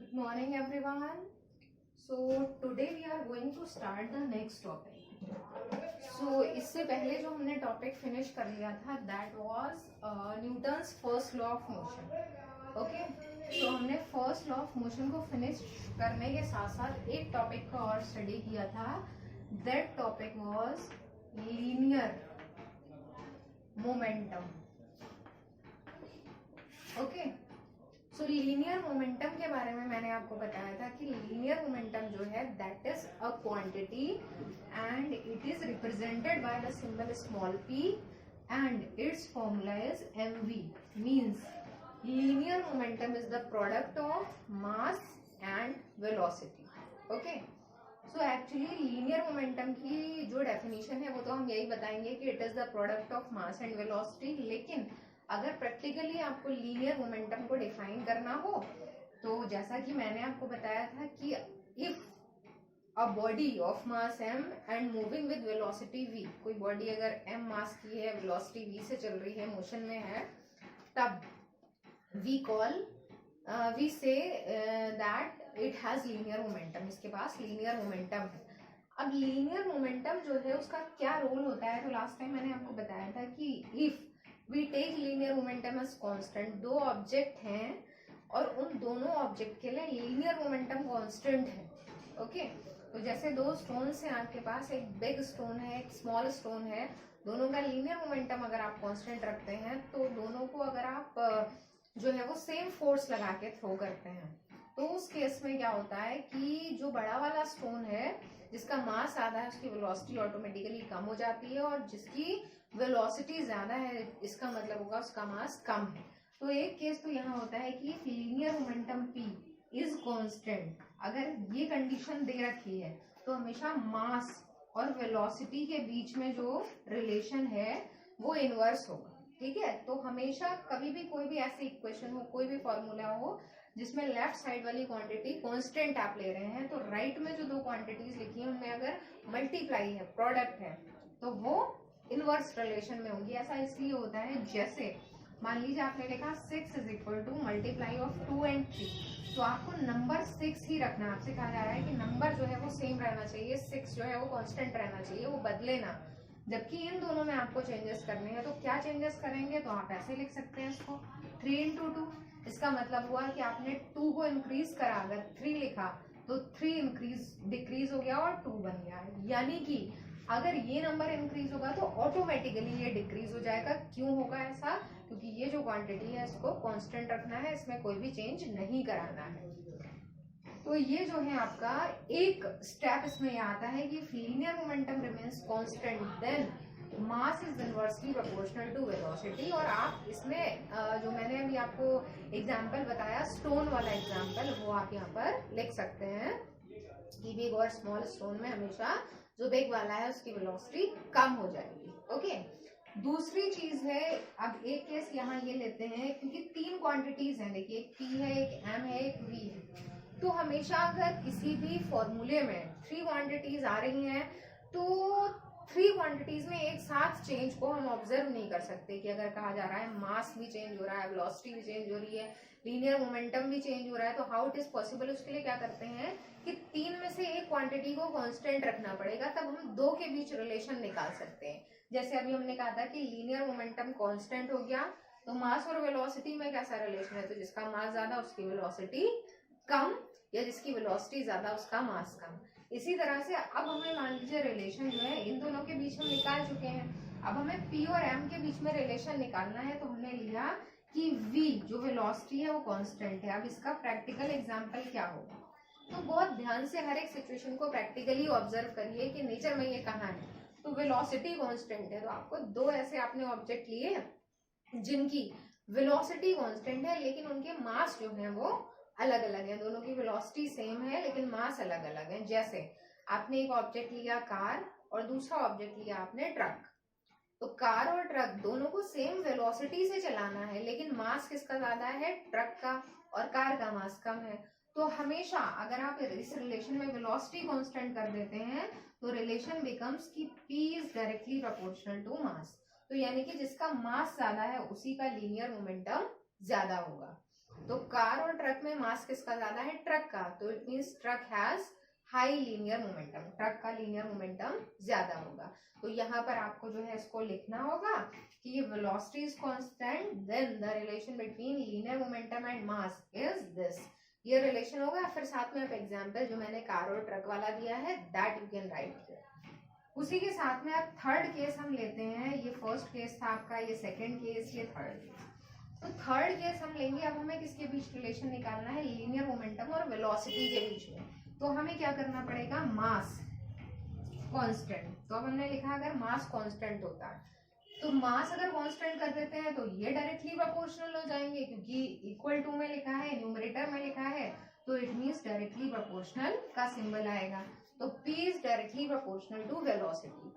Good morning everyone. So today we are going to start the next topic. So इससे पहले जो हमने topic finish कर लिया था that was Newton's first law of motion. Okay, तो हमने फर्स्ट लॉ ऑफ मोशन को फिनिश करने के साथ साथ एक टॉपिक का और स्टडी किया था. That topic was linear momentum. Okay, so linear momentum के बारे में मैंने आपको बताया था कि लीनियर मोमेंटम जो है that is a quantity and it is represented by the symbol small p and it's formula is mv. Means linear momentum is the product of mass and velocity. Okay, so actually linear momentum की जो definition है वो तो हम यही बताएंगे कि it is the product of mass and velocity. लेकिन अगर प्रैक्टिकली आपको लीनियर मोमेंटम को डिफाइन करना हो तो जैसा कि मैंने आपको बताया था कि if a body of mass m and moving with velocity v, कोई बॉडी अगर m मास की है, वेलोसिटी v से चल रही है, मोशन में है, तब we say that it has linear momentum. इसके पास लीनियर मोमेंटम है. अब लीनियर मोमेंटम जो है उसका क्या रोल होता है, तो लास्ट टाइम मैंने आपको बताया था कि if we take linear momentum as constant, दो ऑब्जेक्ट हैं और उन दोनों ऑब्जेक्ट के लिए लीनियर मोमेंटम कांस्टेंट है. ओके, तो जैसे दो स्टोन्स हैं आपके पास, एक बिग स्टोन है, एक स्मॉल स्टोन है, दोनों का लीनियर मोमेंटम अगर आप कांस्टेंट रखते हैं तो दोनों को अगर आप जो है वो सेम फोर्स लगा के थ्रो करते हैं तो उस केस में क्या होता है कि जो बड़ा वाला स्टोन है जिसका मास ज्यादा है उसकी वेलोसिटी ऑटोमेटिकली कम हो जाती है, और जिसकी वेलोसिटी ज्यादा है इसका मतलब होगा उसका मास कम है. तो एक केस तो यहाँ होता है कि linear momentum p is constant. अगर ये कंडीशन दे रखी है तो हमेशा मास और वेलोसिटी के बीच में जो रिलेशन है वो इनवर्स होगा. ठीक है, तो हमेशा कभी भी कोई भी ऐसी इक्वेशन हो, कोई भी फॉर्मूला हो जिसमें लेफ्ट साइड वाली क्वांटिटी कांस्टेंट आप ले रहे हैं, तो राइट में जो दो क्वांटिटीज लिखी है उनमें अगर मल्टीप्लाई है, प्रोडक्ट है, तो वो इनवर्स रिलेशन में होगी. ऐसा इसलिए होता है जैसे मान लीजिए आपने लिखा 6 is equal to multiply of 2 and 3, तो आपको नंबर 6 ही रखना है. आपसे कहा जा रहा है कि नंबर जो है वो सेम रहना चाहिए, 6 जो है वो कांस्टेंट रहना चाहिए, वो बदले ना. जबकि इन दोनों में आपको चेंजेस करने हैं, तो क्या चेंजेस करेंगे, तो आप ऐसे लिख सकते हैं इसको 3 इंटू 2. इसका मतलब हुआ कि आपने 2 को इंक्रीज करा, अगर 3 लिखा तो 3 इंक्रीज डिक्रीज हो गया और 2 बन गया. यानी कि अगर ये नंबर इंक्रीज होगा तो ऑटोमेटिकली ये डिक्रीज हो जाएगा. क्यों होगा ऐसा, क्योंकि ये जो क्वांटिटी है इसको कांस्टेंट रखना है, इसमें कोई भी चेंज नहीं कराना है. तो ये जो है आपका एक स्टेप इसमें ये आता है कि linear momentum remains constant then mass is inversely proportional to velocity. और आप इसमें जो मैंने अभी आपको एग्जांपल बताया स्टोन वाला एग्जांपल, वो आप यहाँ पर लिख सकते हैं कि बिग और स्मॉल स्टोन में हमेशा जो बिग वाला है उसकी वेलोसिटी कम हो जाएगी. ओके, दूसरी चीज है, अब एक केस यहाँ ये लेते हैं क्योंकि 3 क्वांटिटीज हैं. देखिए एक p है, एक m है, एक v है. तो हमेशा अगर किसी भी फॉर्मूले में 3 क्वांटिटीज आ रही हैं तो 3 क्वांटिटीज में एक साथ चेंज को हम ऑब्जर्व नहीं कर सकते. कि अगर कहा जा रहा है मास भी चेंज हो रहा है, वेलोसिटी भी चेंज हो रही है, लीनियर मोमेंटम भी चेंज हो रहा है, तो हाउ इट इज पॉसिबल. उसके लिए क्या करते हैं कि 3 में से एक क्वांटिटी को कांस्टेंट रखना पड़ेगा, तब हम 2 के बीच रिलेशन निकाल सकते हैं. जैसे अभी हमने कहा था कि लीनियर मोमेंटम कांस्टेंट हो गया तो मास और वेलोसिटी में कैसा रिलेशन है, तो जिसका मास ज्यादा उसकी वेलोसिटी कम, या जिसकी वेलोसिटी ज्यादा उसका मास कम. इसी तरह से अब हमें मान लीजिए रिलेशन जो है इन दोनों के बीच में निकाल चुके हैं. अब हमें p और m के बीच में रिलेशन निकालना है, तो हमने लिया कि v जो वेलोसिटी है वो कांस्टेंट है. अब इसका प्रैक्टिकल एग्जांपल क्या होगा, तो बहुत ध्यान से हर एक सिचुएशन को प्रैक्टिकली ऑब्जर्व करिए कि नेचर में ये कहाँ है. तो वेलोसिटी कांस्टेंट है, तो आपको दो ऐसे आपने ऑब्जेक्ट लिए जिनकी वेलोसिटी कांस्टेंट है लेकिन उनके मास जो है वो अलग अलग है. दोनों की वेलोसिटी सेम है लेकिन मास अलग अलग है. जैसे आपने एक ऑब्जेक्ट लिया कार और दूसरा ऑब्जेक्ट लिया आपने ट्रक, तो कार और ट्रक दोनों को सेम वेलोसिटी से चलाना है लेकिन मास किसका ज्यादा है, ट्रक का, और कार का मास कम है. तो हमेशा अगर आप इस रिलेशन में वेलोसिटी कांस्टेंट कर देते हैं तो रिलेशन बिकम्स कि p is directly proportional to mass. तो यानी कि जिसका मास ज्यादा है उसी का लीनियर मोमेंटम ज्यादा होगा. तो कार और ट्रक में मास किसका ज्यादा है? ट्रक का। तो it means truck has high linear momentum, truck का लीनियर मोमेंटम ज्यादा होगा। तो यहाँ पर आपको जो है इसको लिखना होगा कि ये velocity is constant, then the relation between linear momentum and mass is this. ये रिलेशन होगा। फिर साथ में आप एग्जांपल जो मैंने कार और ट्रक वाला दिया है that you can write here. उसी के साथ में आप थर्ड केस हम लेते हैं। ये फर्स्ट केस था आपका, ये सेकंड केस, ये थर्ड केस। तो थर्ड केस हम लेंगे। अब हमें किसके बीच रिलेशन निकालना है? लीनियर मोमेंटम और वेलोसिटी के बीच में। तो हमें क्या करना पड़ेगा? Mass constant. तो अब हमने लिखा अगर मास कांस्टेंट होता है तो मास अगर कांस्टेंट कर देते हैं तो ये डायरेक्टली प्रोपोर्शनल हो जाएंगे, क्योंकि इक्वल टू में लिखा है, न्यूमरेटर में लिखा है, तो इट मींस डायरेक्टली प्रोपोर्शनल का सिंबल आएगा। तो P is directly proportional to velocity.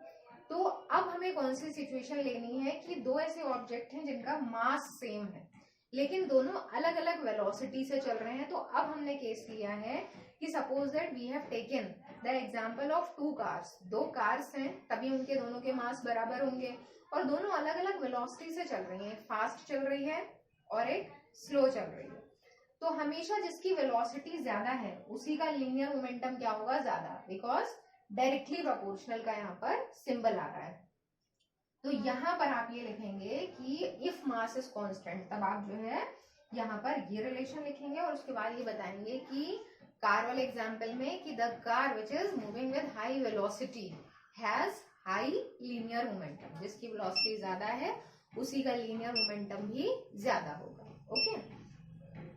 तो अब हमें कौन सी सिचुएशन लेनी है कि दो ऐसे ऑब्जेक्ट हैं जिनका मास सेम है लेकिन दोनों अलग अलग वेलोसिटी से चल रहे हैं। तो अब हमने केस लिया है कि suppose that we have taken the example of two cars. दो कार्स हैं, तभी उनके दोनों के मास बराबर होंगे और दोनों अलग अलग वेलोसिटी से चल रही हैं। फास्ट चल रही है और एक स्लो चल रही है। तो हमेशा जिसकी वेलोसिटी ज्यादा है उसी का लीनियर मोमेंटम क्या होगा? ज्यादा, बिकॉज डायरेक्टली प्रोपोर्शनल का यहाँ पर सिंबल आ रहा है। तो यहाँ पर आप ये लिखेंगे कि इफ मास इज कांस्टेंट, तब आप जो है यहाँ पर ये रिलेशन लिखेंगे और उसके बाद ये बताएंगे कि कार वाले एग्जाम्पल में कि the car which is moving with high velocity has high linear momentum. जिसकी वेलोसिटी ज्यादा है उसी का लीनियर मोमेंटम भी ज्यादा होगा। ओके,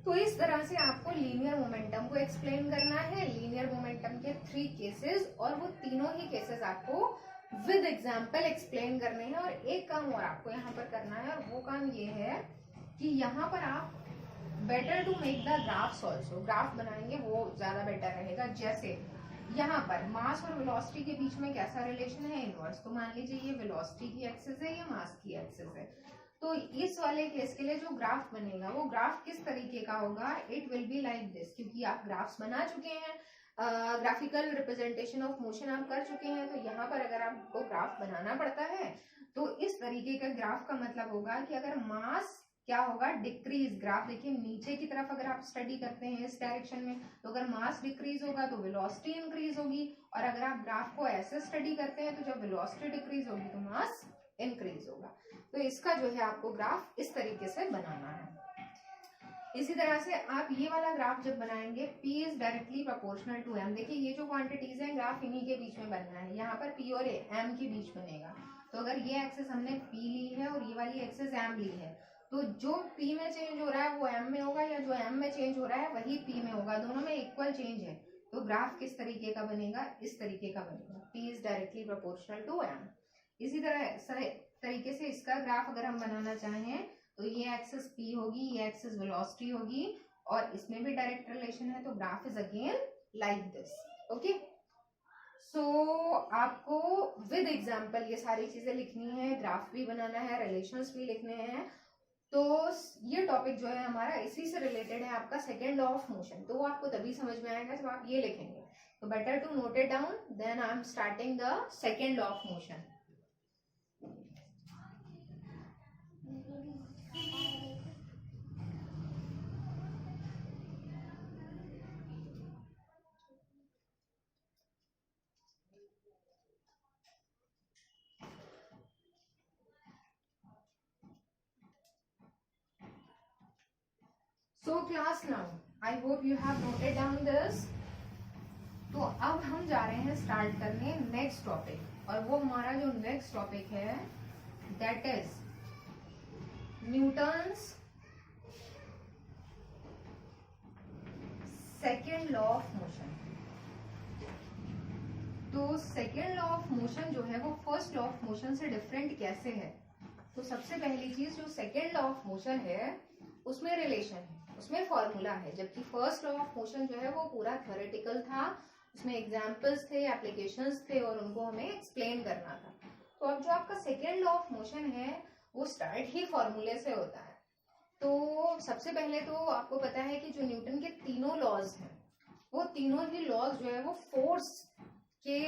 तो इस तरह से आपको लीनियर मोमेंटम को एक्सप्लेन करना है। लीनियर मोमेंटम के 3 केसेस और वो तीनों ही केसेस आपको विद एग्जाम्पल एक्सप्लेन करने हैं। और एक काम और आपको यहाँ पर करना है और वो काम ये है कि यहाँ पर आप better to make the graphs also, graph बनाएंगे वो ज्यादा बेटर रहेगा। जैसे यहाँ पर मास और वेलोसिटी के बीच में कैसा रिलेशन है? इनवर्स। तो मान लीजिए ये वेलोसिटी की एक्सिस है, ये मास की एक्सिस है। तो इस वाले केस के लिए जो ग्राफ बनेगा वो ग्राफ किस तरीके का होगा? It will be like this. क्योंकि आप ग्राफ्स बना चुके हैं, ग्राफिकल रिप्रेजेंटेशन ऑफ मोशन आप कर चुके हैं, तो यहाँ पर अगर आपको ग्राफ बनाना पड़ता है तो इस तरीके का ग्राफ का मतलब होगा कि अगर मास क्या होगा? डिक्रीज। ग्राफ देखिए नीचे की तरफ अगर आप स्टडी करते हैं इस डायरेक्शन में, तो अगर मास डिक्रीज होगा तो वेलोसिटी इंक्रीज होगी, और अगर आप ग्राफ को ऐसे स्टडी करते हैं तो जब वेलोसिटी डिक्रीज होगी तो मास इंक्रीज होगा। तो इसका जो है आपको ग्राफ इस तरीके से बनाना है। इसी तरह से आप ये वाला ग्राफ जब बनाएंगे, P is directly proportional to M। देखिए ये जो क्वांटिटीज हैं ग्राफ इन्हीं के बीच में बनना है। यहाँ पर P और M के बीच बनेगा। तो अगर ये एक्सेस हमने P ली है और ये वाली एक्सेस M ली है, तो जो P में चेंज हो रहा है वो M में होगा, या जो M में चेंज हो रहा है वही P में होगा। दोनों में इक्वल चेंज है। तो ग्राफ किस तरीके का बनेगा? इस तरीके का बनेगा। P is directly proportional to M। इसी तरीके से इसका ग्राफ अगर हम बनाना चाहें तो ये एक्सिस P होगी, ये एक्सिस वेलोसिटी होगी, और इसमें भी डायरेक्ट रिलेशन है। तो graph is again like this. Okay, so आपको विद एग्जांपल ये सारी चीजें लिखनी है, ग्राफ भी बनाना है, रिलेशंस भी लिखने हैं। तो ये टॉपिक जो है हमारा इसी से रिलेटेड है, आपका सेकेंड लॉ ऑफ मोशन। तो वो आपको तभी समझ में आएगा जब आप ये लिखेंगे। तो better to note it down, then I am starting the second law of motion. So class now, I hope you have noted down this. तो अब हम जा रहे हैं स्टार्ट करने नेक्स्ट टॉपिक, और वो हमारा जो नेक्स्ट टॉपिक है that is Newton's second law of motion. तो सेकेंड लॉ ऑफ मोशन जो है वो फर्स्ट लॉ ऑफ मोशन से डिफरेंट कैसे है? तो सबसे पहली चीज, जो सेकेंड लॉ ऑफ मोशन है उसमें रिलेशन है, उसमें फॉर्मूला है, जबकि फर्स्ट लॉ ऑफ मोशन जो है वो पूरा थ्योरेटिकल था, उसमें एग्जाम्पल्स थे, एप्लीकेशंस थे और उनको हमें एक्सप्लेन करना था। तो अब जो आपका सेकेंड लॉ ऑफ मोशन है वो स्टार्ट ही फॉर्मूले से होता है। तो सबसे पहले तो आपको पता है कि जो न्यूटन के तीनों लॉज हैं वो तीनों ही लॉज जो है वो फोर्स के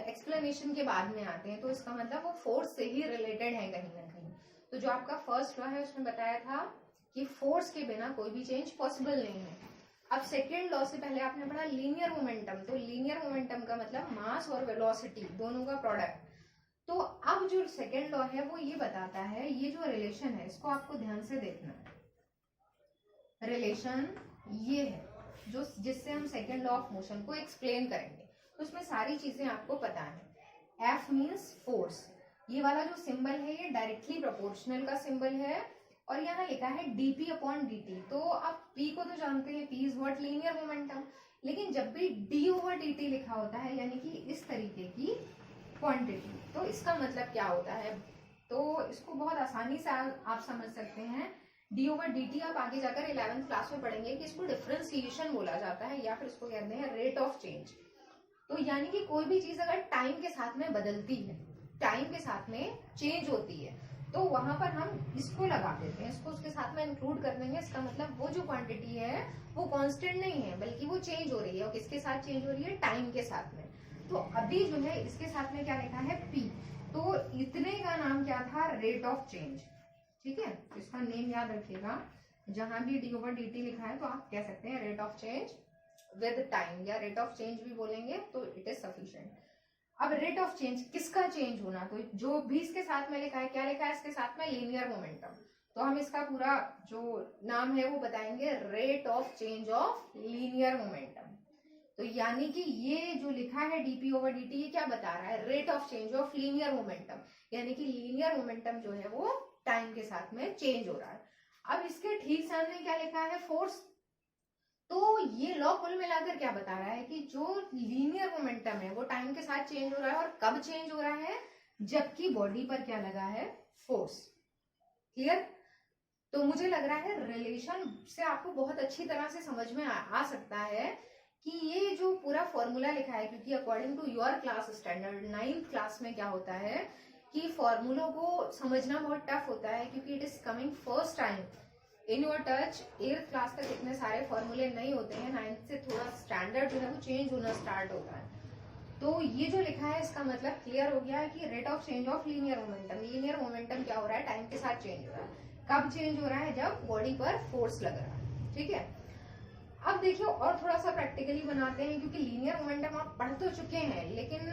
एक्सप्लेनेशन के बाद में आते हैं। तो इसका मतलब वो फोर्स से ही रिलेटेड है कहीं ना कहीं। तो जो आपका फर्स्ट लॉ है उसमें बताया था कि फोर्स के बिना कोई भी चेंज पॉसिबल नहीं है। अब सेकेंड लॉ से पहले आपने पढ़ा लीनियर मोमेंटम, तो लीनियर मोमेंटम का मतलब मास और वेलोसिटी दोनों का प्रोडक्ट। तो अब जो सेकेंड लॉ है वो ये बताता है, ये जो रिलेशन है इसको आपको ध्यान से देखना है। रिलेशन ये है जो जिससे हम सेकेंड लॉ ऑफ मोशन को एक्सप्लेन करेंगे, तो उसमें सारी चीजें आपको पता है। एफ मीन्स फोर्स, ये वाला जो सिंबल है ये डायरेक्टली प्रोपोर्शनल का सिंबल है, और यहाँ लिखा है dp अपॉन dt। तो आप p को तो जानते हैं, p is what linear momentum, लेकिन जब भी d ओवर dt लिखा होता है यानी कि इस तरीके की क्वांटिटी, तो इसका मतलब क्या होता है, तो इसको बहुत आसानी से आप समझ सकते हैं। d ओवर dt आप आगे जाकर 11th क्लास में पढ़ेंगे कि इसको डिफरेंशिएशन बोला जाता है, या फिर इसको कहते हैं रेट ऑफ चेंज। तो यानी कि कोई भी चीज अगर टाइम के साथ में बदलती है, टाइम के साथ में चेंज होती है, तो वहां पर हम इसको लगा देते हैं, इसको उसके साथ में इंक्लूड कर देंगे। इसका मतलब वो जो क्वांटिटी है वो कांस्टेंट नहीं है, बल्कि वो चेंज हो रही है। और किसके साथ चेंज हो रही है, टाइम के साथ में। तो अभी जो है इसके साथ में क्या लिखा है, p, तो इतने का नाम क्या था, रेट ऑफ चेंज। ठीक है, तो इसका नेम याद रखिएगा, जहां भी d ओवर dt लिखा है तो आप कह सकते हैं rate of change with time, या रेट ऑफ चेंज भी बोलेंगे तो इट इज सफिशिएंट। अब रेट ऑफ चेंज, किसका चेंज होना, तो जो भी इसके साथ में लिखा है, क्या लिखा है इसके साथ में, लीनियर मोमेंटम। तो हम इसका पूरा जो नाम है वो बताएंगे rate of change of linear momentum. तो यानी कि ये जो लिखा है dp ओवर dt, ये क्या बता रहा है, rate of change of linear momentum, यानी कि लीनियर मोमेंटम जो है वो टाइम के साथ में चेंज हो रहा है। अब इसके ठीक सामने क्या लिखा है, फोर्स। तो ये लॉ कुल मिलाकर क्या बता रहा है कि जो लीनियर मोमेंटम है वो टाइम के साथ चेंज हो रहा है, और कब चेंज हो रहा है, जबकि बॉडी पर क्या लगा है, फोर्स। क्लियर। तो मुझे लग रहा है रिलेशन से आपको बहुत अच्छी तरह से समझ में आ सकता है कि ये जो पूरा फॉर्मूला लिखा है, क्योंकि according to your class standard 9th class में क्या होता है कि फॉर्मूलों को समझना बहुत टफ होता है, क्योंकि it is coming first time in your touch. 8th class तक इतने सारे फॉर्मूले नहीं होते हैं, 9th से थोड़ा स्टैंडर्ड जो है वो चेंज होना स्टार्ट होता है। तो ये जो लिखा है इसका मतलब क्लियर हो गया है कि rate of change of linear momentum, linear momentum क्या हो रहा है, टाइम के साथ चेंज हो रहा है। कब चेंज हो रहा है, जब बॉडी पर फोर्स लग रहा है। ठीक है, अब देखिए और थोड़ा सा प्रैक्टिकली बनाते हैं, क्योंकि लीनियर मोमेंटम आप पढ़ तो चुके हैं, लेकिन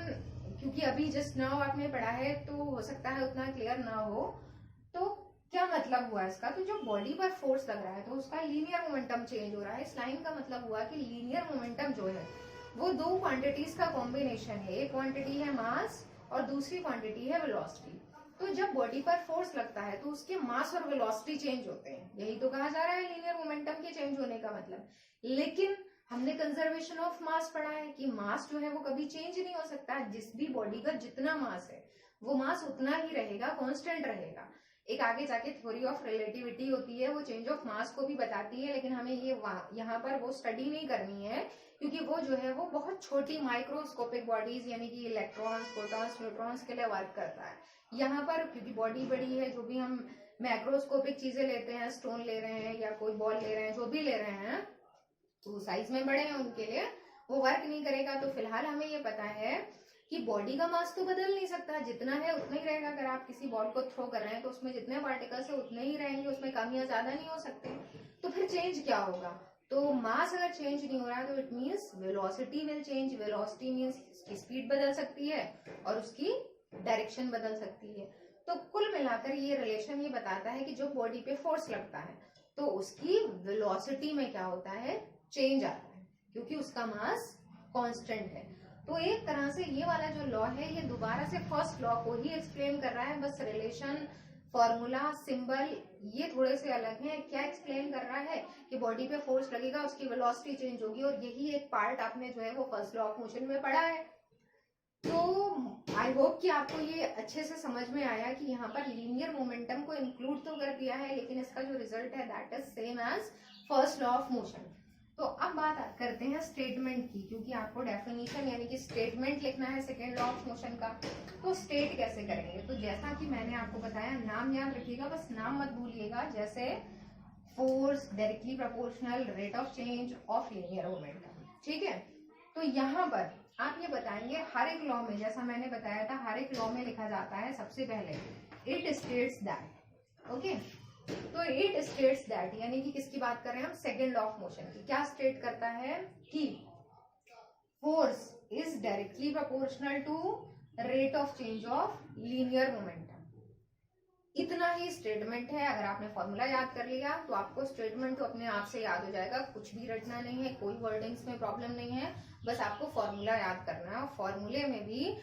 क्योंकि अभी जस्ट नाउ आपने पढ़ा है तो हो सकता है उतना क्लियर ना हो। तो क्या मतलब हुआ इसका, तो जो बॉडी पर फोर्स लग रहा है तो उसका लीनियर मोमेंटम चेंज हो रहा है। इस लाइन का मतलब हुआ कि लीनियर मोमेंटम जो है वो दो क्वांटिटीज का कॉम्बिनेशन है, एक क्वांटिटी है मास और दूसरी क्वांटिटी है वेलोसिटी। तो जब बॉडी पर फोर्स लगता है तो उसके मास और वेलोसिटी चेंज होते हैं, यही तो कहा जा रहा है लीनियर मोमेंटम के चेंज होने का मतलब। लेकिन हमने कंजर्वेशन ऑफ मास पढ़ा है कि मास जो है वो कभी चेंज नहीं हो सकता, जिस भी बॉडी का जितना मास है वो मास उतना ही रहेगा, कांस्टेंट रहेगा। एक आगे जाके थ्योरी ऑफ रिलेटिविटी होती है, वो चेंज ऑफ मास को भी बताती है, लेकिन हमें ये यहाँ पर वो स्टडी नहीं करनी है, क्योंकि वो जो है वो बहुत छोटी माइक्रोस्कोपिक बॉडीज यानी कि इलेक्ट्रॉन्स, प्रोटॉन्स, न्यूट्रॉन्स के लिए वर्क करता है। यहाँ पर क्योंकि बॉडी बड़ी है, जो भी हम मैक्रोस्कोपिक चीजें लेते हैं, स्टोन ले रहे हैं या कोई बॉल ले रहे हैं, जो भी ले रहे हैं, तो साइज में बड़े हैं, उनके लिए वो वर्क नहीं करेगा। तो फिलहाल हमें ये पता है कि बॉडी का मास तो बदल नहीं सकता, जितना है उतना ही रहेगा। अगर आप किसी बॉल को थ्रो कर रहे हैं तो उसमें जितने पार्टिकल्स है उतने ही रहेंगे, उसमें कम या ज्यादा नहीं हो सकते। तो फिर चेंज क्या होगा, तो मास अगर चेंज नहीं हो रहा है तो it means velocity will change. Velocity means उसकी स्पीड बदल सकती है और उसकी डायरेक्शन बदल सकती है। तो कुल मिलाकर ये रिलेशन ये बताता है कि जो बॉडी पे फोर्स लगता है तो उसकी वेलोसिटी में क्या होता है, चेंज आता है, क्योंकि उसका मास कांस्टेंट है। तो एक तरह से ये वाला जो लॉ है ये दोबारा से फर्स्ट लॉ को ही एक्सप्लेन कर रहा है, बस रिलेशन, फॉर्मूला, सिंबल ये थोड़े से अलग हैं। क्या एक्सप्लेन कर रहा है कि बॉडी पे फोर्स लगेगा, उसकी वेलोसिटी चेंज होगी, और यही एक पार्ट आपने जो है वो फर्स्ट लॉ ऑफ मोशन में पढ़ा है। तो आई होप कि आपको ये अच्छे से समझ में आया कि यहाँ पर लीनियर मोमेंटम को इंक्लूड तो कर दिया है, लेकिन इसका जो रिजल्ट है that is same as first law of motion. तो अब बात करते हैं स्टेटमेंट की, क्योंकि आपको डेफिनेशन यानी कि स्टेटमेंट लिखना है सेकेंड लॉ ऑफ मोशन का। तो स्टेट कैसे करेंगे, तो जैसा कि मैंने आपको बताया, नाम याद रखिएगा, बस नाम मत भूलिएगा, जैसे force, directly proportional, rate of change of linear momentum. ठीक है, तो यहाँ पर आप ये बताएंगे हर एक लॉ में, जैसा मैंने बताया था, हर एक लॉ में लिखा जाता है सबसे पहले इट स्टेट्स दैट। ओके, तो इट स्टेट्स दैट, यानी कि किसकी बात कर रहे हैं हम, सेकेंड लॉ ऑफ मोशन की। क्या स्टेट करता है कि force is directly proportional to rate of change of linear momentum. इतना ही स्टेटमेंट है। अगर आपने फॉर्मूला याद कर लिया तो आपको स्टेटमेंट तो अपने आप से याद हो जाएगा, कुछ भी रटना नहीं है, कोई वर्डिंग्स में प्रॉब्लम नहीं है, बस आपको फॉर्मूला याद करना है। फॉर्मूले में भी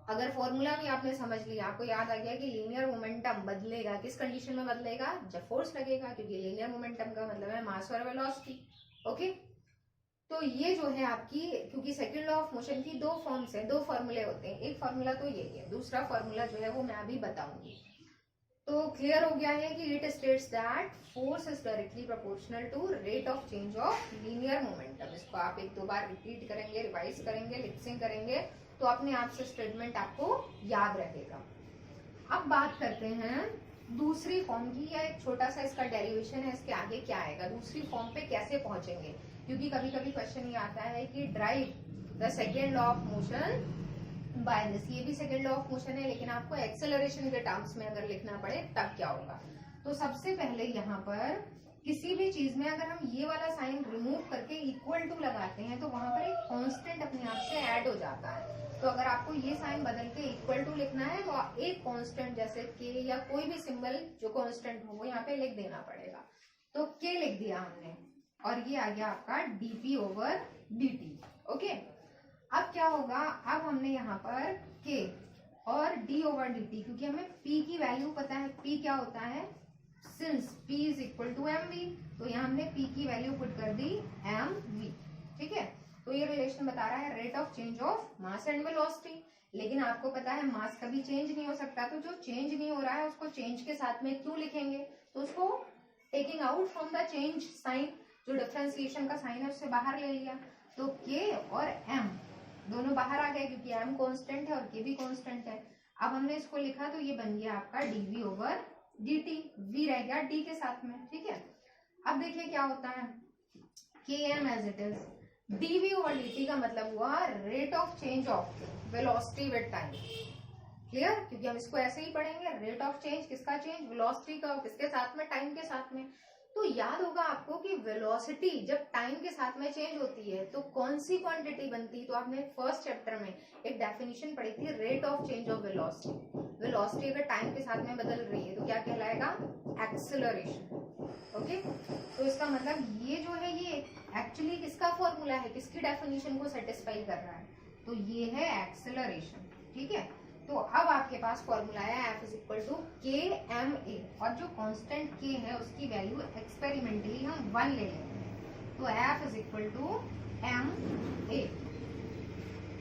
अगर फॉर्मूला भी आपने समझ लिया, आपको याद आ गया कि लीनियर मोमेंटम बदलेगा, किस कंडीशन में बदलेगा, जब फोर्स लगेगा, क्योंकि लीनियर मोमेंटम का मतलब है मास और वेलोसिटी। ओके, तो ये जो है आपकी, क्योंकि सेकंड लॉ ऑफ मोशन की दो फॉर्म्स है, दो फॉर्मूले होते हैं, एक फॉर्मूला तो यही है, दूसरा फॉर्मूला जो है वो मैं अभी बताऊंगी। तो क्लियर हो गया है कि it states that force is directly proportional to rate of change of linear momentum. इसको आप एक दो बार रिपीट करेंगे, रिवाइज करेंगे, लिपसिंग करेंगे तो अपने आप से स्टेटमेंट आपको याद रहेगा। अब बात करते हैं दूसरी फॉर्म की, या एक छोटा सा इसका डेरिवेशन है, इसके आगे क्या आएगा, दूसरी फॉर्म पे कैसे पहुंचेंगे। क्योंकि कभी कभी क्वेश्चन ये आता है कि derive the second law of motion by this, ये भी सेकेंड लॉ ऑफ मोशन है, लेकिन आपको एक्सेलरेशन के टर्म्स में अगर लिखना पड़े तब क्या होगा। तो सबसे पहले यहाँ पर किसी भी चीज में अगर हम ये वाला साइन रिमूव करके इक्वल टू लगाते हैं तो वहां पर एक कांस्टेंट अपने आप से ऐड हो जाता है। तो अगर आपको ये साइन बदल के इक्वल टू लिखना है तो एक कांस्टेंट जैसे के या कोई भी सिंबल जो कांस्टेंट हो वो यहाँ पे लिख देना पड़ेगा। तो के लिख दिया हमने और ये आ गया आपका डीपी ओवर dt। ओके, अब क्या होगा, अब हमने यहाँ पर के और डी ओवर dt, क्योंकि हमें p की वैल्यू पता है, p क्या होता है, since p is equal to mv, तो यहाँ हमने p की वैल्यू पुट कर दी mv। ठीक है, तो ये रिलेशन बता रहा है rate of change of mass and velocity. लेकिन आपको पता है मास कभी चेंज नहीं हो सकता, तो जो चेंज नहीं हो रहा है उसको चेंज के साथ में क्यों लिखेंगे, तो उसको taking out from the change sign, जो डिफरेंशिएशन का साइन है उससे बाहर ले लिया। तो k और m दोनों बाहर आ गए, क्योंकि m कांस्टेंट है और k भी कांस्टेंट है। अब हमने इसको लिखा तो ये बन गया आपका dv ओवर dt, v रह गया d के साथ में। ठीक है, अब देखिए क्या होता है, km as it is, dv over dt का मतलब हुआ rate of change of velocity with time. Clear, क्योंकि हम इसको ऐसे ही पढ़ेंगे, रेट ऑफ चेंज किसका चेंज, वेलोसिटी का, किसके साथ में, टाइम के साथ में। तो याद होगा आपको कि वेलोसिटी जब टाइम के साथ में चेंज होती है तो कौन सी क्वांटिटी बनती है, तो आपने फर्स्ट चैप्टर में एक डेफिनेशन पढ़ी थी, rate of change of velocity. Velocity अगर टाइम के साथ में बदल रही है तो क्या कहलाएगा, एक्सेलरेशन। ओके, तो इसका मतलब ये जो है ये एक्चुअली किसका फॉर्मूला है, किसकी डेफिनेशन को सेटिस्फाई कर रहा है, तो ये है एक्सेलरेशन। ठीक है, तो अब आपके पास फॉर्मूला है F इज इक्वल टू के एम ए, और जो कांस्टेंट K है उसकी वैल्यू एक्सपेरिमेंटली हम 1 ले लेते हैं, तो F is equal to M A.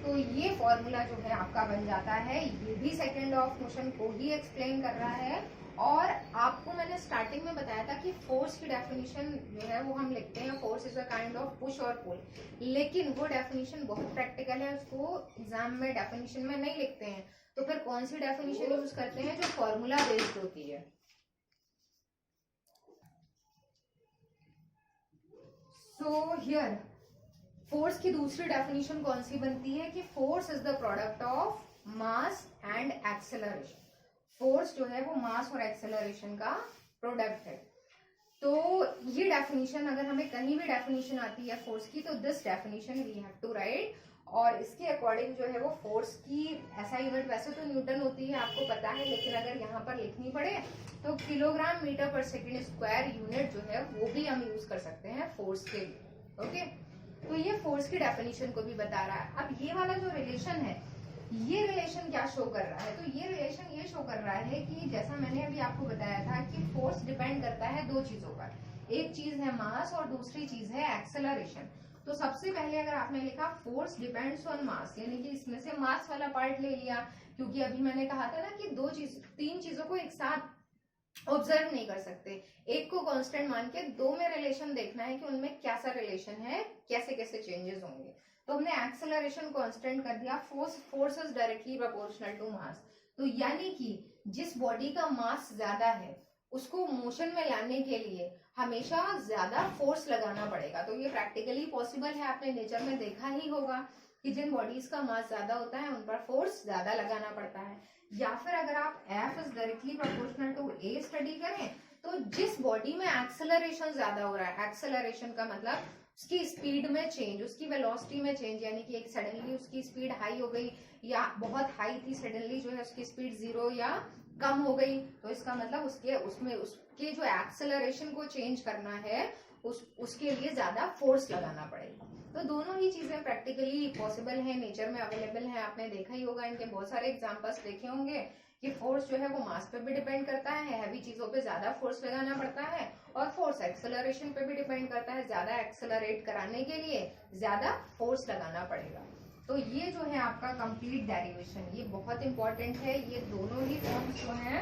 तो ये फॉर्मूला जो है आपका बन जाता है, ये भी सेकेंड लॉ ऑफ मोशन को ही एक्सप्लेन कर रहा है। और आपको मैंने स्टार्टिंग में बताया था कि फोर्स की डेफिनेशन जो है वो हम लिखते हैं, force is a kind of push और पुल, लेकिन वो डेफिनेशन बहुत प्रैक्टिकल है, उसको एग्जाम में डेफिनेशन में नहीं लिखते हैं। तो फिर कौन सी डेफिनेशन यूज करते हैं, जो फॉर्मूला बेस्ड होती है। सो हियर फोर्स की दूसरी डेफिनेशन कौन सी बनती है कि force is the product of mass and acceleration. Force जो है वो मास और एक्सेलरेशन का प्रोडक्ट है। तो ये डेफिनेशन अगर हमें कहीं भी डेफिनेशन आती है फोर्स की, तो this definition we have to write, और इसके अकॉर्डिंग जो है वो फोर्स की ऐसा यूनिट वैसे तो न्यूटन होती है आपको पता है, लेकिन अगर यहाँ पर लिखनी पड़े तो किलोग्राम मीटर पर सेकेंड स्क्वायर यूनिट जो है वो भी हम यूज कर सकते हैं फोर्स के लिए। ओके, तो ये फोर्स की डेफिनेशन को भी बता रहा है। अब ये वाला जो रिलेशन है, ये रिलेशन क्या शो कर रहा है, तो ये रिलेशन ये शो कर रहा है कि जैसा मैंने अभी आपको बताया था कि फोर्स डिपेंड करता है दो चीजों पर, एक चीज है मास और दूसरी चीज है एक्सेलरेशन। तो सबसे पहले अगर आपने लिखा फोर्स डिपेंड्स ऑन मास, यानी कि इसमें से मास वाला पार्ट ले लिया, क्योंकि अभी मैंने कहा था ना कि तीन चीजों को एक साथ ऑब्जर्व नहीं कर सकते, एक को कांस्टेंट मान के दो में रिलेशन देखना है कि उनमें क्या सा रिलेशन है, कैसे कैसे चेंजेस होंगे। तो हमने एक्सेलरेशन कांस्टेंट कर दिया, force is directly proportional to mass. तो यानी कि जिस बॉडी का मास ज्यादा है उसको मोशन में लाने के लिए हमेशा ज्यादा फोर्स लगाना पड़ेगा। तो ये प्रैक्टिकली पॉसिबल है, आपने नेचर में देखा ही होगा कि जिन बॉडीज का मास ज्यादा होता है उन पर फोर्स ज्यादा लगाना पड़ता है। या फिर अगर आप F is directly proportional to A study करें तो जिस बॉडी में एक्सेलरेशन ज्यादा हो रहा है, एक्सेलरेशन का मतलब उसकी स्पीड में चेंज, उसकी वेलोसिटी में चेंज, यानी कि एक सडनली उसकी स्पीड हाई हो गई या बहुत हाई थी, सडनली जो है उसकी स्पीड 0 या कम हो गई, तो इसका मतलब उसके जो एक्सेलरेशन को चेंज करना है उसके लिए ज्यादा फोर्स लगाना पड़ेगा। तो दोनों ही चीजें प्रैक्टिकली पॉसिबल है, नेचर में अवेलेबल है। आपने देखा ही होगा, इनके बहुत सारे एग्जांपल्स देखे होंगे कि फोर्स जो है वो मास पे भी डिपेंड करता है, हैवी चीजों पे ज्यादा फोर्स लगाना पड़ता है, और फोर्स एक्सेलरेशन पे भी डिपेंड करता है, ज्यादा एक्सेलरेट कराने के लिए ज्यादा फोर्स लगाना पड़ेगा। तो ये जो है आपका कंप्लीट डेरिवेशन, ये बहुत इंपॉर्टेंट है। ये दोनों ही फॉर्म्स जो हैं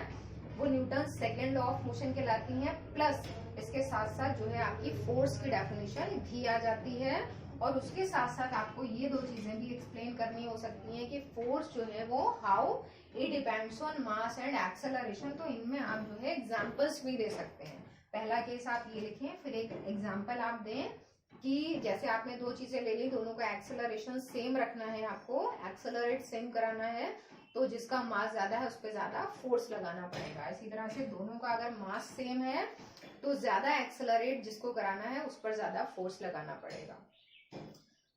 वो Newton second law of motion कहलाती हैं, प्लस इसके साथ साथ जो है आपकी फोर्स की डेफिनेशन भी आ जाती है, और उसके साथ साथ आपको ये दो चीजें भी एक्सप्लेन करनी हो सकती हैं कि फोर्स जो है वो how it depends on mass and acceleration. तो इनमें आप जो है एग्जांपल्स भी दे सकते हैं। पहला केस आप ये लिखें, फिर एक एग्जांपल आप दें कि जैसे आपने दो चीजें ले ली, दोनों का एक्सेलरेशन सेम रखना है, आपको एक्सेलरेट सेम कराना है, तो जिसका मास ज्यादा है उस पर ज्यादा फोर्स लगाना पड़ेगा। इसी तरह से दोनों का अगर मास सेम है तो ज्यादा एक्सेलरेट जिसको कराना है उस पर ज्यादा फोर्स लगाना पड़ेगा।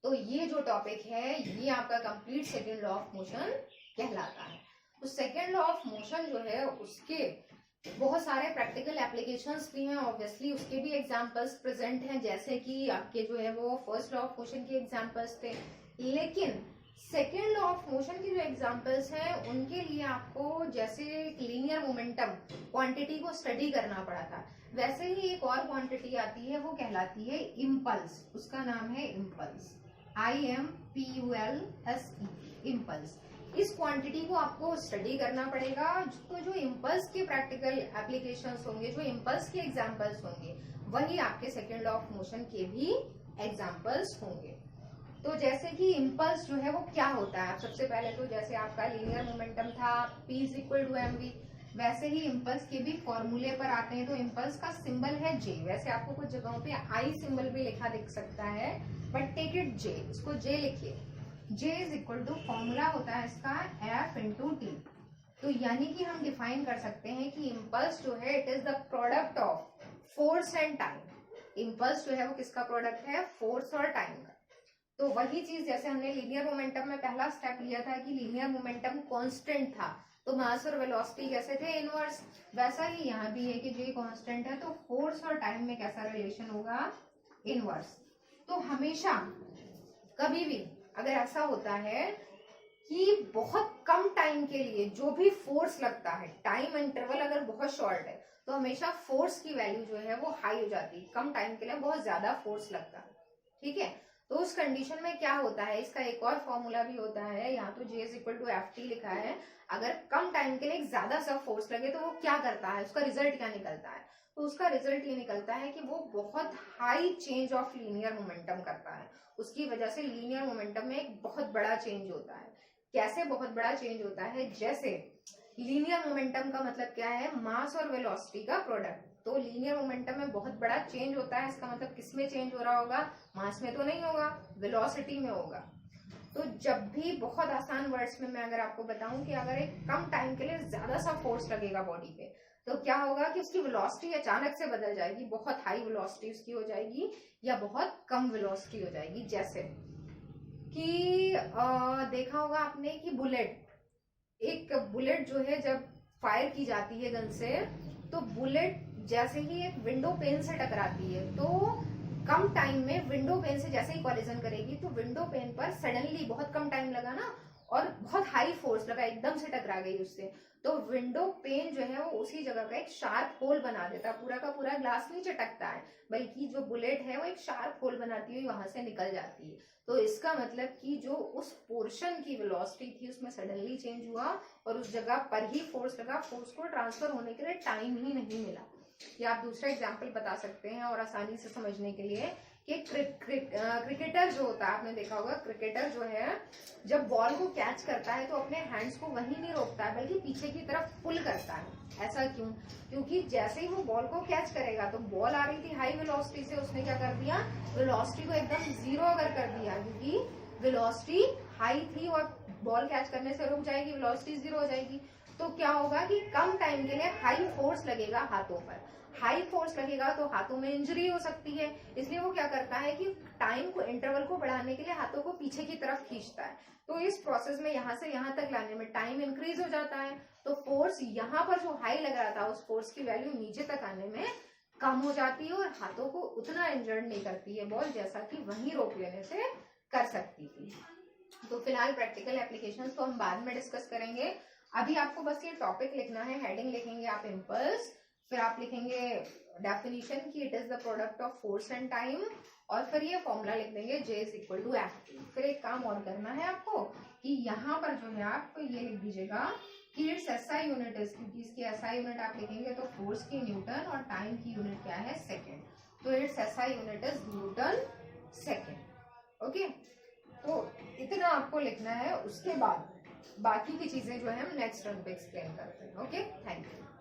तो ये जो टॉपिक है ये आपका complete second law of motion कहलाता है। तो सेकेंड लॉ ऑफ मोशन जो है उसके बहुत सारे प्रैक्टिकल एप्लीकेशंस भी हैं, ऑब्वियसली उसके भी एग्जांपल्स प्रेजेंट हैं, जैसे कि आपके जो है वो फर्स्ट लॉ ऑफ मोशन के एग्जांपल्स थे। लेकिन सेकेंड लॉ ऑफ मोशन के जो एग्जांपल्स हैं उनके लिए आपको जैसे लीनियर मोमेंटम क्वांटिटी को स्टडी करना पड़ा था, वैसे ही एक और क्वांटिटी आती है, वो कहलाती है इम्पल्स। उसका नाम है इम्पल्स, IMPULSE, इम्पल्स। इस क्वांटिटी को आपको स्टडी करना पड़ेगा। तो जो इम्पल्स के प्रैक्टिकल एप्लीकेशंस होंगे, जो इम्पल्स के एग्जांपल्स होंगे, वही आपके सेकेंड लॉ ऑफ मोशन के भी एग्जांपल्स होंगे। तो जैसे कि इम्पल्स जो है वो क्या होता है, सबसे पहले तो जैसे आपका लीनियर मोमेंटम था P = mv, वैसे ही इम्पल्स के भी फॉर्मूले पर आते हैं। तो इम्पल्स का सिंबल है J, वैसे आपको कुछ जगहों पे I सिंबल भी लिखा दिख सकता है, बट टेक इट J, इसको J लिखिए। J = फॉर्मूला होता है इसका F × T। तो यानी कि हम डिफाइन कर सकते हैं कि इम्पल्स जो है it is the product of force and time. Impulse जो है वो किसका प्रोडक्ट है, फोर्स और टाइम का। तो वही चीज जैसे हमने लीनियर मोमेंटम में पहला स्टेप लिया था कि लीनियर मोमेंटम कांस्टेंट था, तो मास और वेलोसिटी कैसे थे, इनवर्स, वैसा ही यहाँ भी है कि J कांस्टेंट है तो फोर्स और टाइम में कैसा रिलेशन होगा, इनवर्स। तो हमेशा कभी भी अगर ऐसा होता है कि बहुत कम टाइम के लिए जो भी फोर्स लगता है, टाइम इंटरवल अगर बहुत शॉर्ट है तो हमेशा फोर्स की वैल्यू जो है वो हाई हो जाती है, कम टाइम के लिए बहुत ज्यादा फोर्स लगता है, ठीक है। तो उस कंडीशन में क्या होता है, इसका एक और फॉर्मूला भी होता है, यहाँ तो J = FT लिखा है। अगर कम टाइम के लिए ज्यादा सा फोर्स लगे तो वो क्या करता है, उसका रिजल्ट क्या निकलता है, तो उसका रिजल्ट ये निकलता है कि वो बहुत high change of linear momentum करता है। उसकी वजह से लीनियर मोमेंटम में एक बहुत बड़ा चेंज होता है। कैसे बहुत बड़ा चेंज होता है, जैसे लीनियर मोमेंटम का मतलब क्या है, मास और वेलोसिटी का प्रोडक्ट। तो लीनियर मोमेंटम में बहुत बड़ा चेंज होता है, इसका मतलब किस में चेंज हो रहा होगा, मास में तो नहीं होगा, वेलोसिटी में होगा। तो जब भी बहुत आसान वर्ड्स में मैं अगर आपको बताऊं कि अगर एक कम टाइम के लिए ज्यादा सा फोर्स लगेगा बॉडी पे, तो क्या होगा कि उसकी वेलोसिटी अचानक से बदल जाएगी, बहुत हाई वेलोसिटी उसकी हो जाएगी या बहुत कम वेलोसिटी हो जाएगी। जैसे कि देखा होगा आपने कि एक बुलेट जो है जब फायर की जाती है गन से, तो बुलेट जैसे ही एक विंडो पेन से टकराती है तो कम टाइम में विंडो पेन से जैसे ही कॉलिजन करेगी तो विंडो पेन पर सडनली बहुत कम टाइम लगा ना, और बहुत हाई फोर्स लगा, एकदम से टकरा गई उससे, तो विंडो पेन जो है वो उसी जगह का एक शार्प होल बना देता है, पूरा का पूरा ग्लास नहीं चटकता है, बल्कि जो बुलेट है वो एक शार्प होल बनाती हुई वहां से निकल जाती है। तो इसका मतलब कि जो उस पोर्शन की वेलोसिटी थी उसमें सडनली चेंज हुआ और उस जगह पर ही फोर्स लगा, फोर्स को ट्रांसफर होने के लिए टाइम ही नहीं मिला। या आप दूसरा एग्जाम्पल बता सकते हैं और आसानी से समझने के लिए कि क्रिकेटर जो होता है, आपने देखा होगा क्रिकेटर जो है जब बॉल को कैच करता है तो अपने हैंड्स को वहीं नहीं रोकता है बल्कि पीछे की तरफ पुल करता है। ऐसा क्यों? क्योंकि जैसे ही वो बॉल को कैच करेगा तो बॉल आ रही थी हाई वेलोसिटी से, उसने क्या कर दिया, वेलोसिटी को एकदम जीरो अगर कर दिया, क्योंकि वेलोसिटी हाई थी और बॉल कैच करने से रुक जाएगी, वेलोसिटी जीरो हो जाएगी। तो क्या होगा कि कम टाइम के लिए हाई फोर्स लगेगा हाथों पर, हाई फोर्स लगेगा तो हाथों में इंजरी हो सकती है, इसलिए वो क्या करता है कि टाइम को, इंटरवल को बढ़ाने के लिए हाथों को पीछे की तरफ खींचता है। तो इस प्रोसेस में यहाँ से यहाँ तक लाने में टाइम इंक्रीज हो जाता है, तो फोर्स यहाँ पर जो हाई लग रहा था उस फोर्स की वैल्यू नीचे तक आने में कम हो जाती है और हाथों को उतना इंजर्ड नहीं करती है बॉल, जैसा कि वहीं रोक लेने से कर सकती थी। तो फिलहाल प्रैक्टिकल एप्लीकेशंस तो हम बाद में डिस्कस करेंगे। अभी आपको बस ये टॉपिक लिखना है, हेडिंग लिखेंगे आप इम्पल्स, फिर आप लिखेंगे डेफिनेशन कि it is the product of force and time, और फिर ये फॉर्मूला लिख देंगे J is equal to F। फिर एक काम और करना है आपको कि यहाँ पर जो है आप ये लिख दीजिएगा कि इट्स SI यूनिट इज, क्योंकि इसकी SI यूनिट आप लिखेंगे तो फोर्स की न्यूटन और टाइम की यूनिट क्या है, सेकेंड, तो it's SI unit is Newton second. Okay, तो इतना आपको लिखना है, उसके बाद बाकी की चीजें जो है हम नेक्स्ट रन पे एक्सप्लेन करते हैं। Okay, thank you.